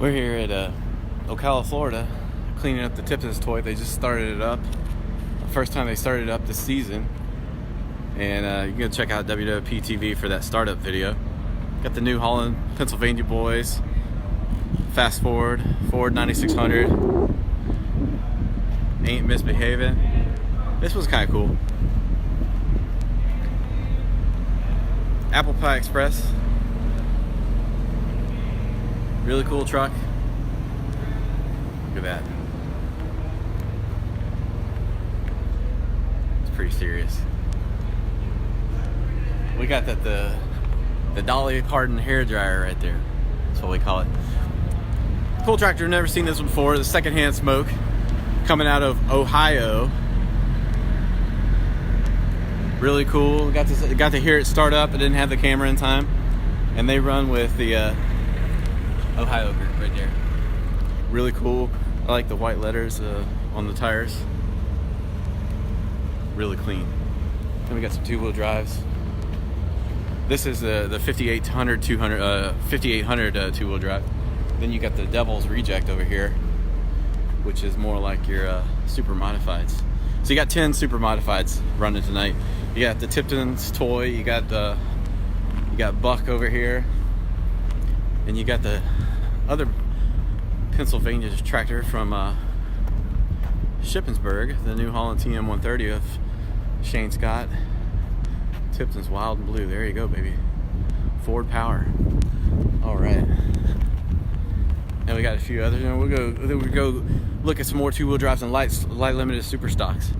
We're here at Ocala, Florida, cleaning up the Tipton's toy. They just started it up. First time they started it up this season. And you can go check out WWP TV for that startup video. Got the New Holland, Pennsylvania boys. Fast Ford 9600. Ain't misbehaving. This was kind of cool. Apple Pie Express. Really cool truck. Look at that. It's pretty serious. We got the Dolly Parton hair dryer right there. That's what we call it. Cool tractor. Never seen this one before. The secondhand smoke coming out of Ohio. Really cool. Got to hear it start up. I didn't have the camera in time, and they run with the Ohio group right there. Really cool. I like the white letters on the tires. Really clean. Then we got some two-wheel drives. This is the 5800 two-wheel drive. Then you got the Devil's Reject over here, which is more like your super modifieds. So you got 10 super modifieds running tonight. You got the Tipton's toy. You got Buck over here, and you got the other Pennsylvania tractor from Shippensburg, the New Holland TM130 of Shane Scott. Tipton's Wild and Blue. There you go, baby. Ford power. All right. And we got a few others. And we'll go look at some more two-wheel drives and light limited super stocks.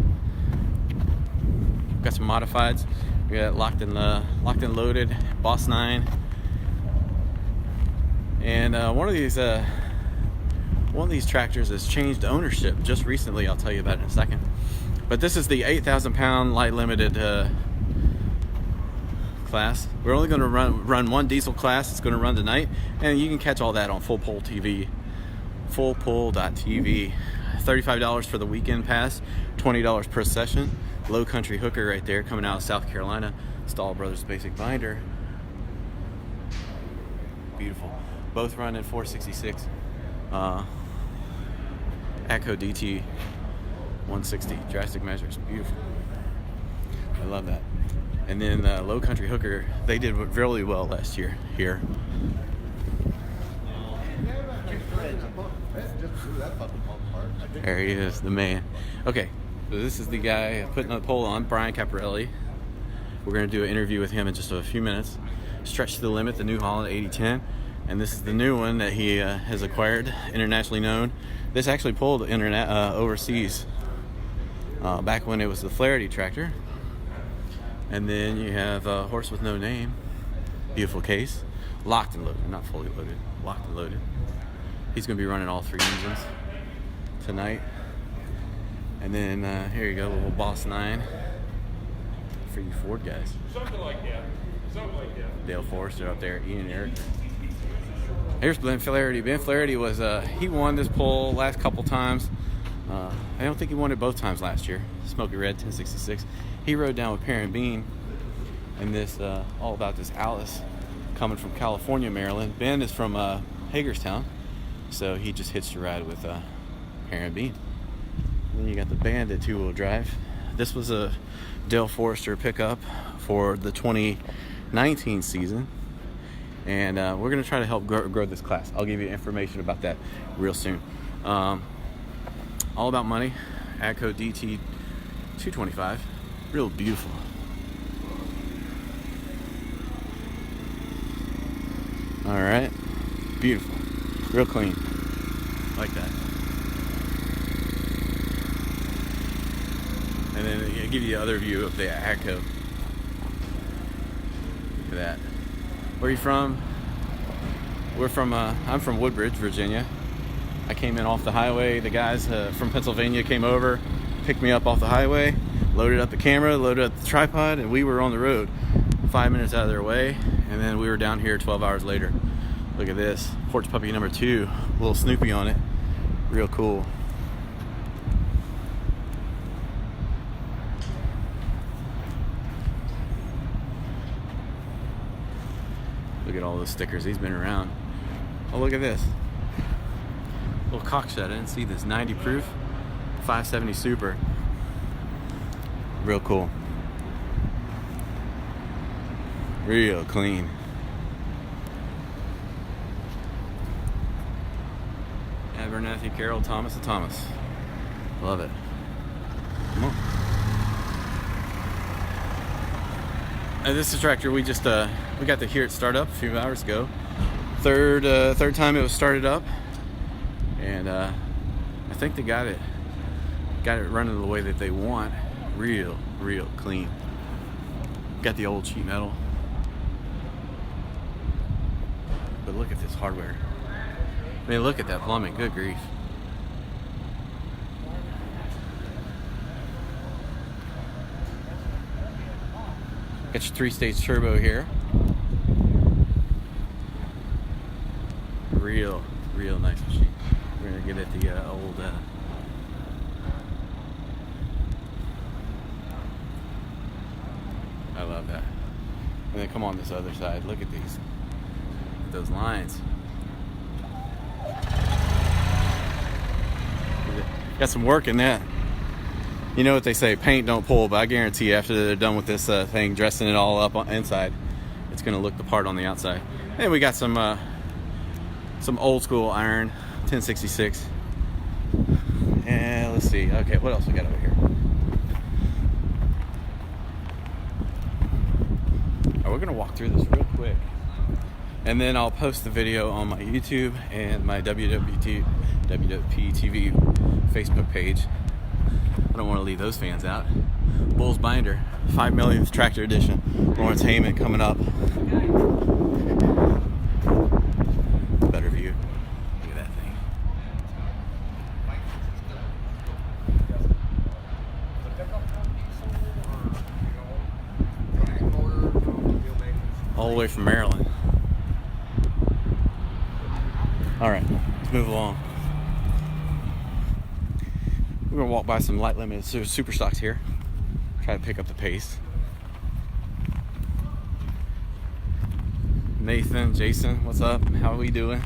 Got some modifieds. We got locked and loaded, Boss 9. And one of these tractors has changed ownership just recently. I'll tell you about it in a second. But this is the 8,000-pound light limited class. We're only going to run one diesel class. It's going to run tonight, and you can catch all that on Full Pull TV, fullpull.tv. $35 for the weekend pass, $20 per session. Low Country hooker right there, coming out of South Carolina. Stahl Brothers Basic Binder. Beautiful. Both run in 466. ACO DT 160 drastic measures. Beautiful. I love that. And then Low Country hooker, they did really well last year here. There he is, the man. Okay, so this is the guy putting the pole on, Brian Caparelli. We're going to do an interview with him in just a few minutes. Stretch to the Limit, the New Holland 8010. And this is the new one that he has acquired, internationally known. This actually pulled overseas back when it was the Flaherty tractor. And then you have Horse with No Name. Beautiful case. Locked and loaded, not fully loaded. Locked and loaded. He's going to be running all three engines tonight. And then here you go, little Boss 9 for you Ford guys. Something like that. Dale Forrester up there, Ian Eric. Here's Ben Flaherty. Ben Flaherty was he won this poll last couple times. I don't think he won it both times last year. Smoky Red 1066. He rode down with Perrin Bean, and this all about this Alice coming from California, Maryland. Ben is from Hagerstown, so he just hitched a ride with Perrin Bean. Then you got the Bandit two-wheel drive. This was a Dale Forrester pickup for the 2019 season. And we're going to try to help grow this class. I'll give you information about that real soon. All About Money, ACO DT 225. Real beautiful. All right. Beautiful. Real clean. Like that. And then I'll give you the other view of the ACO. Look at that. Where are you from? I'm from Woodbridge, Virginia. I came in off the highway. The guys from Pennsylvania came over, picked me up off the highway, loaded up the camera, loaded up the tripod, and we were on the road 5 minutes out of their way, and then we were down here 12 hours later. Look at this. Porch Puppy number 2. Little Snoopy on it. Real cool. Look at all those stickers. He's been around. Oh, look at this. Little cock shed. I didn't see this. 90 proof, 570 super. Real cool. Real clean. Abernathy, Carroll, Thomas, and Thomas. Love it. Come on. And this is a tractor we just we got to hear it start up a few hours ago. Third time it was started up, and I think they got it running the way that they want. Real clean. Got the old sheet metal, but look at this hardware. I mean, look at that plumbing. Good grief. Got your 3-stage turbo here. Real nice machine. We're gonna get at the old. I love that. And then come on this other side. Look at these. Those lines. Got some work in that. You know what they say, paint don't pull, but I guarantee you after they're done with this thing, dressing it all up on inside, it's gonna look the part on the outside. And we got some old school iron, 1066. And let's see, okay, what else we got over here? Oh, we're gonna walk through this real quick. And then I'll post the video on my YouTube and my WWP TV Facebook page. I don't want to leave those fans out. Bulls Binder, 5 millionth tractor edition. Lawrence Heyman coming up. Better view. Look at that thing. All the way from Maryland. All right, let's move along. We're gonna walk by some light limited super stocks here. Try to pick up the pace. Nathan, Jason, what's up? How are we doing?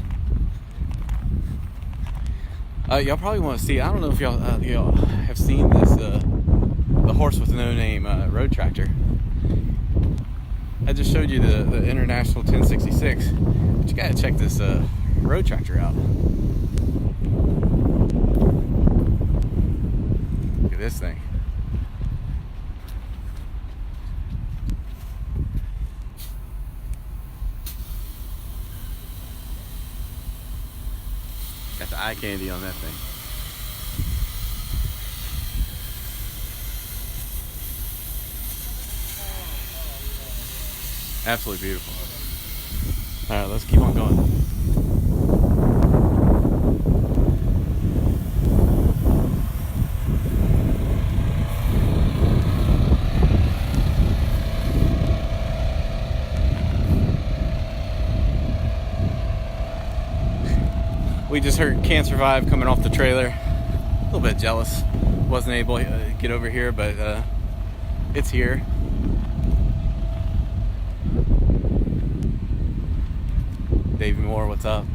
Y'all probably want to see. I don't know if y'all have seen this. The horse with no name road tractor. I just showed you the International 1066, but you gotta check this road tractor out. Look at this thing. Got the eye candy on that thing. Absolutely beautiful. All right, let's keep on going. We just heard Can't Survive coming off the trailer. A little bit jealous. Wasn't able to get over here, but it's here. Davey Moore, what's up?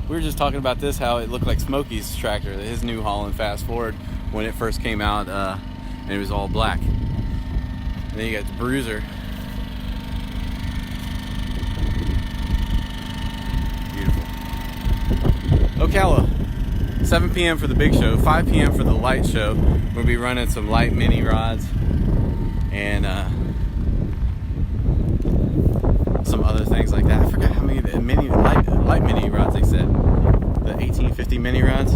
We were just talking about this, how it looked like Smokey's tractor, his New Holland Fast Forward, when it first came out, and it was all black. And then you got the Bruiser. Beautiful. Ocala, 7 p.m. for the big show, 5 p.m. for the light show. We'll be running some light mini rods and some other things like that. I forgot how many light mini rods they said. The 1850 mini rods.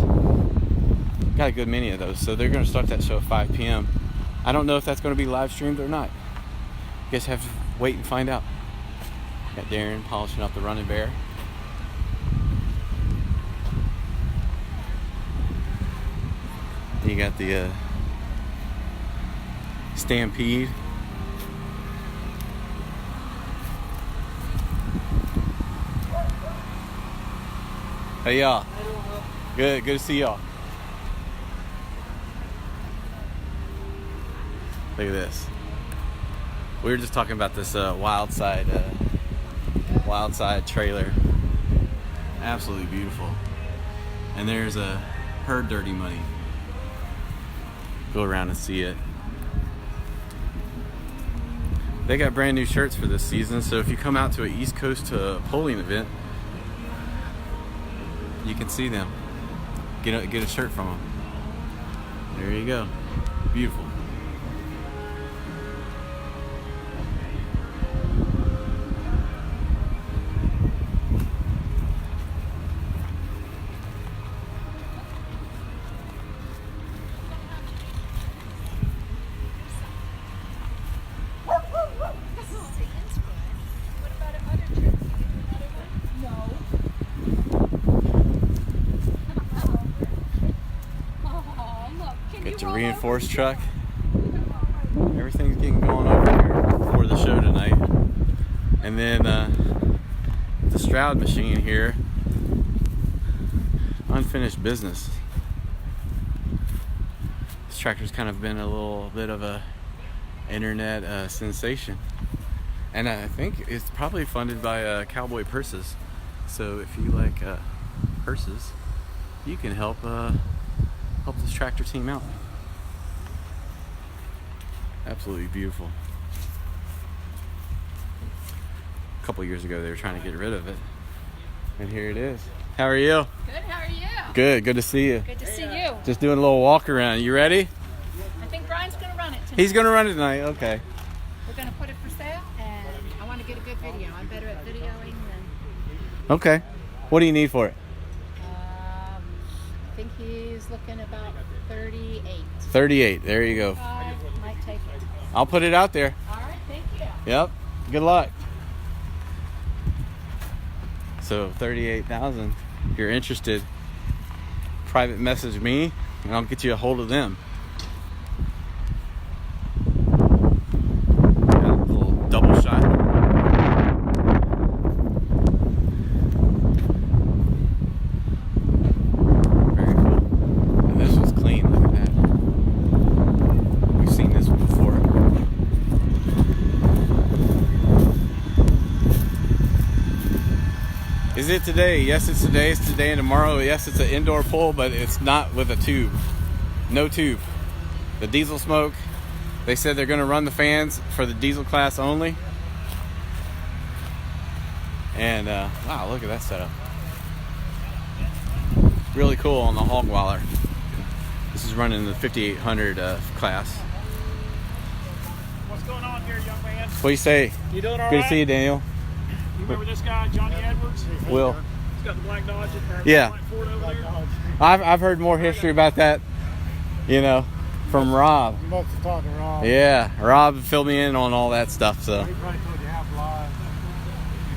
Got a good many of those. So they're going to start that show at 5 p.m. I don't know if that's going to be live streamed or not. Guess have to wait and find out. Got Darren polishing up the Running Bear. You got the Stampede. Hey y'all. Good to see y'all. Look at this. We were just talking about this wild side trailer. Absolutely beautiful. And there's her dirty money. Go around and see it. They got brand new shirts for this season, so if you come out to an East Coast polling event, you can see them. Get a shirt from them. There you go. Beautiful. Get your reinforced truck. Everything's getting going over here for the show tonight. And then the Stroud machine here. Unfinished business. This tractor's kind of been a little bit of a internet sensation. And I think it's probably funded by Cowboy Purses. So if you like purses, you can help this tractor team out. Absolutely beautiful. A couple years ago they were trying to get rid of it, and here it is. How are you? Good, how are you? Good to see you. Good to see you. Just doing a little walk around. You ready? I think Brian's going to run it tonight. He's going to run it tonight, okay. We're going to put it for sale, and I want to get a good video. I'm better at videoing than... Okay. What do you need for it? I think he's looking about 38. 38, there you go. Might take it. I'll put it out there. All right, thank you. Yep, good luck. So 38,000. If you're interested, private message me and I'll get you a hold of them. Got a little double shot. Very cool. And this was clean, look at that. We've seen this one before. Is it today? Yes, it's today. It's today and tomorrow. Yes, it's an indoor pull, but it's not with a tube. No tube. The diesel smoke. They said they're going to run the fans for the diesel class only. And wow, look at that setup. Really cool on the hog waller. This is running the 5800 class. What's going on here, young man? What do you say? You doing all Good right? to see you, Daniel. You remember this guy, Johnny Edwards? Will. He's got the black Dodge. Yeah. Black Ford over there. I've heard more history about that, you know, from Rob. You must have talked to Rob. Yeah, Rob filled me in on all that stuff. So, He probably told you half lies.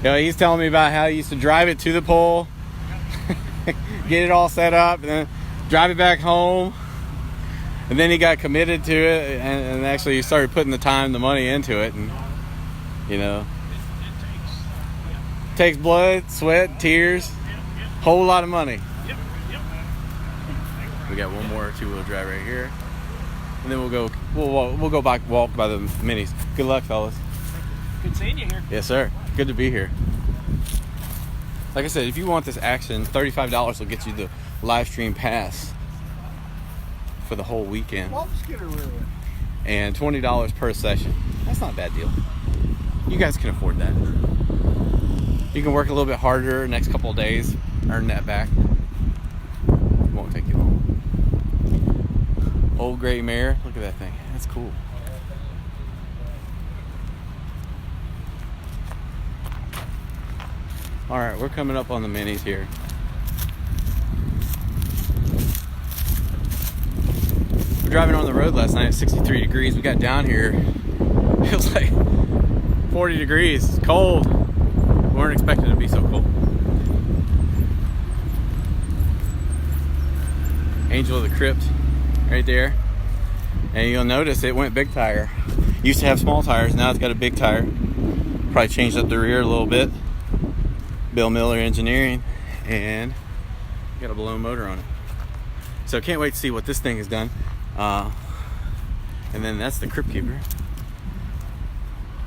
you know, he's telling me about how he used to drive it to the pole, get it all set up, and then drive it back home. And then he got committed to it, and actually he started putting the time, the money into it, and you know, takes blood, sweat, tears, whole lot of money. Yep. We got one more two-wheel drive right here, and then we'll go back, walk by the minis. Good luck, fellas. Good seeing you here. Yes, sir. Good to be here. Like I said, if you want this action, $35 will get you the live stream pass for the whole weekend, and $20 per session. That's not a bad deal. You guys can afford that. You can work a little bit harder next couple of days, earn that back. It won't take you long. Old gray mare. Look at that thing. That's cool. All right, we're coming up on the minis here. We're driving on the road last night at 63 degrees. We got down here, it was like 40 degrees. It's cold. We weren't expecting it to be so cold. Angel of the Crypt right there. And you'll notice it went big tire. Used to have small tires, now it's got a big tire. Probably changed up the rear a little bit. Bill Miller Engineering, and got a blown motor on it. So can't wait to see what this thing has done. And then that's the Crypt Keeper.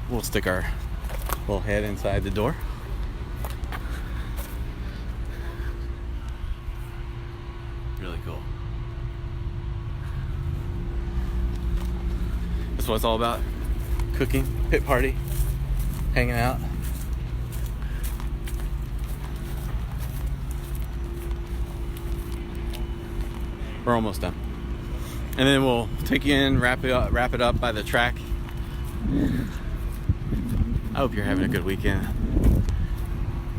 We'll stick our little head inside the door. That's what it's all about. Cooking, pit party, hanging out. We're almost done. And then we'll take you in, wrap it up by the track. I hope you're having a good weekend.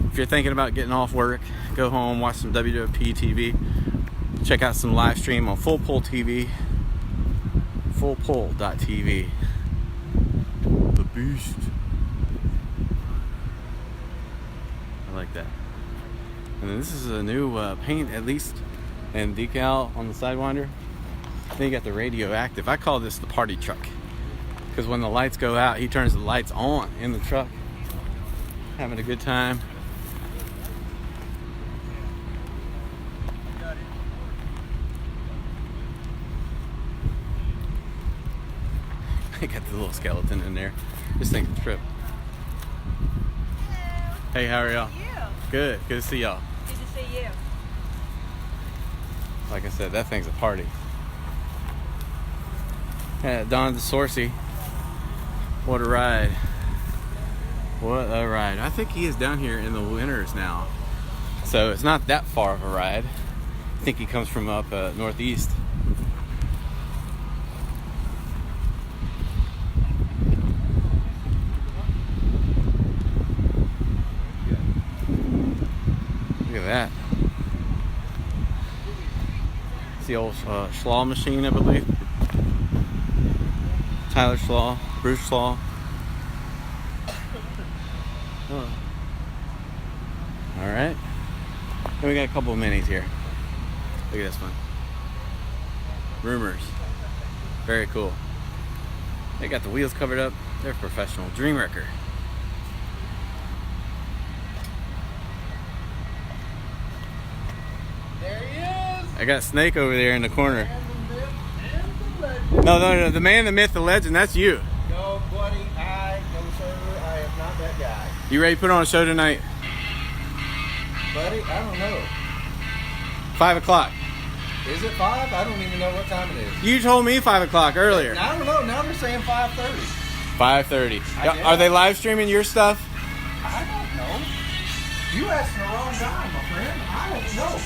If you're thinking about getting off work, go home, watch some WWP TV. Check out some live stream on Full Pull TV. Fullpull.tv. The beast. I like that. And then this is a new paint, at least, and decal on the Sidewinder. Then you got the radioactive. I call this the party truck, because when the lights go out, he turns the lights on in the truck. Having a good time. I got the little skeleton in there. This thing's a trip. Hey, how are y'all? Good. Good to see y'all. Good to see you. Like I said, that thing's a party. Don DeSorcy. What a ride. What a ride. I think he is down here in the winters now. So it's not that far of a ride. I think he comes from up northeast. Look at that. It's the old Schlaw machine, I believe. Tyler Schlaw, Bruce Schlaw. Oh. All right. And we got a couple of minis here. Look at this one. Rumors. Very cool. They got the wheels covered up. They're professional. Dream Wrecker. There he is. I got Snake over there in the corner. No, the man, the myth, the legend, that's you. No, buddy, no, sir, I am not that guy. You ready to put on a show tonight? Buddy, I don't know. 5 o'clock. Is it 5? I don't even know what time it is. You told me 5 o'clock earlier. I don't know. Now they're saying 5:30. 5:30. I guess. Are they live streaming your stuff? I don't know. You asked the wrong guy, my friend. I don't know.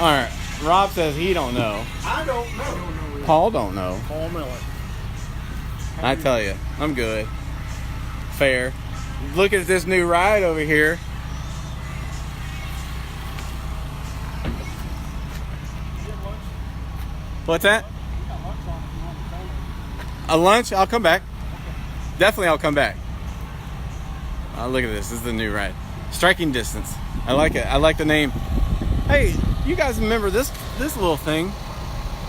All right. Rob says he don't know. I don't know. Paul don't know. Paul Miller. I tell you, I'm good. Fair. Look at this new ride over here. What's that? A lunch? I'll come back. Definitely I'll come back. Look at this. This is the new ride. Striking Distance. I like it. I like the name. Hey, you guys remember this little thing?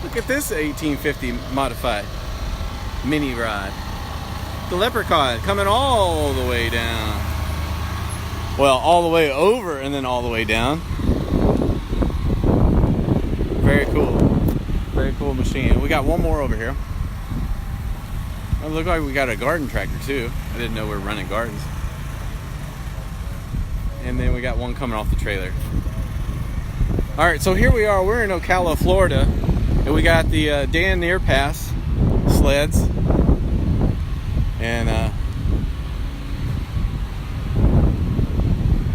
Look at this 1850 modified mini ride. The Leprechaun coming all the way down. Well, all the way over and then all the way down. Very cool. Very cool machine. We got one more over here. It looks like we got a garden tractor too. I didn't know we were running gardens. And then we got one coming off the trailer. All right, so here we are. We're in Ocala, Florida, and we got the Dan Near Pass sleds, and a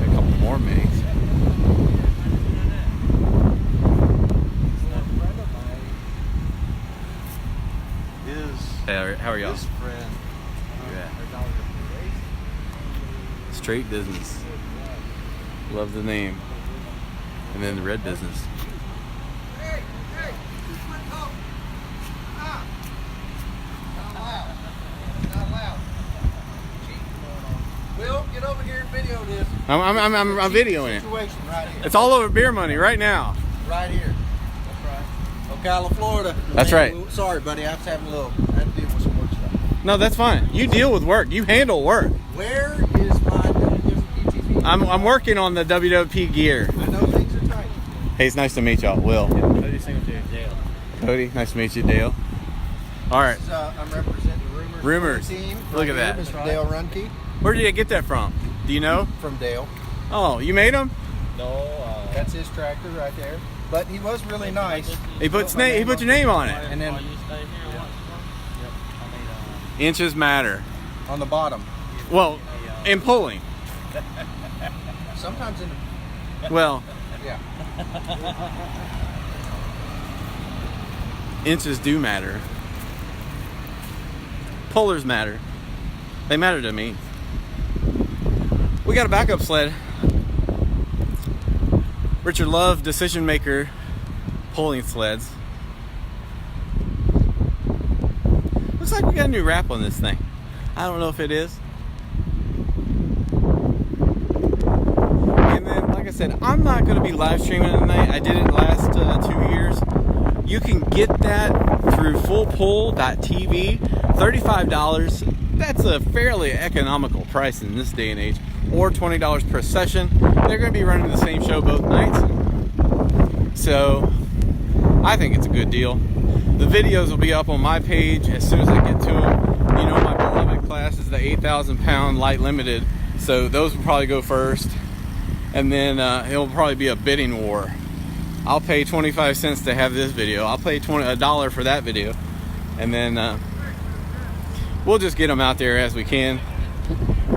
couple more minis. Hey, how are y'all? His friend. Straight Business. Love the name. And then the Red Business. Hey, just let go. Ah. Not allowed. Will, get over here and video this. I'm videoing it. Situation right here. It's all over beer money right now. Right here. That's right. Ocala, Florida. That's right. Sorry, buddy. I had to deal with some work stuff. No, that's fine. You deal with work. You handle work. Where is my WWP? I'm working on the WWP gear. I know things are tight. Hey, it's nice to meet y'all. Will. Cody Singletary, Dale. Cody, nice to meet you, Dale. All right. This is, I'm representing the Rumors. team. Look at that. Mr. Dale Runke Where did you get that from? Do you know? from Dale. Oh, you made them? No, That's his tractor right there. But he was really nice. He put your name on it. And then Inches matter. On the bottom. Well, in pulling. Sometimes in the... Well, Yeah. inches do matter. Pullers matter. They matter to me. We got a backup sled. Richard Love, decision maker, pulling sleds. Looks like we got a new wrap on this thing. I don't know if it is. And then, like I said, I'm not going to be live streaming tonight. I did it last 2 years. You can get that through fullpull.tv, $35. That's a fairly economical price in this day and age, or $20 per session. They're going to be running the same show both nights, so I think it's a good deal. The videos will be up on my page as soon as I get to them. You know, my beloved class is the 8,000 pound light limited, so those will probably go first, and then it'll probably be a bidding war. I'll pay 25 cents to have this video. I'll pay $1 for that video, and then we'll just get them out there as we can.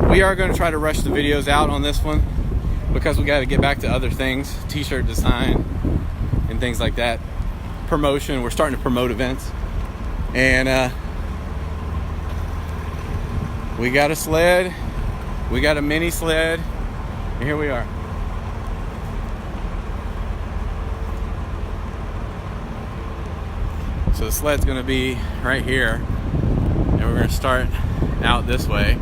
We are going to try to rush the videos out on this one because we got to get back to other things, t-shirt design and things like that. Promotion, we're starting to promote events, and we got a sled, we got a mini sled, and here we are. So the sled's going to be right here, and we're going to start out this way.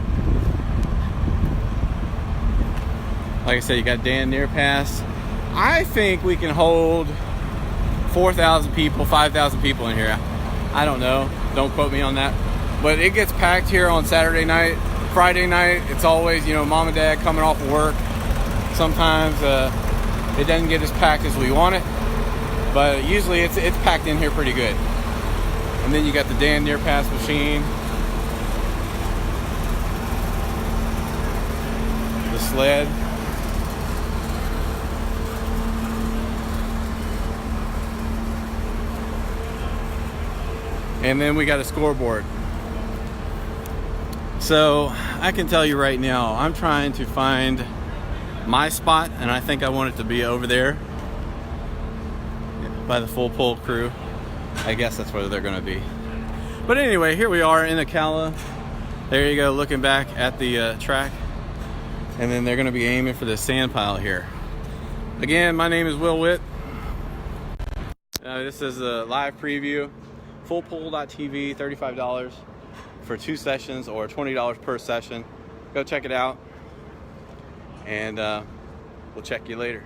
Like I said, you got Dan Near Pass. I think we can hold 4,000 people, 5,000 people in here. I don't know. Don't quote me on that. But it gets packed here on Saturday night. Friday night, it's always, you know, mom and dad coming off of work. Sometimes it doesn't get as packed as we want it. But usually it's packed in here pretty good. And then you got the Dan Near Pass machine. The sled. And then we got a scoreboard. So I can tell you right now, I'm trying to find my spot, and I think I want it to be over there by the Full Pull crew. I guess that's where they're going to be. But anyway, here we are in Ocala. There you go, looking back at the track. And then they're going to be aiming for the sand pile here. Again, my name is Will Witt. This is a live preview. Fullpull.tv, $35 for 2 sessions or $20 per session. Go check it out, and we'll check you later.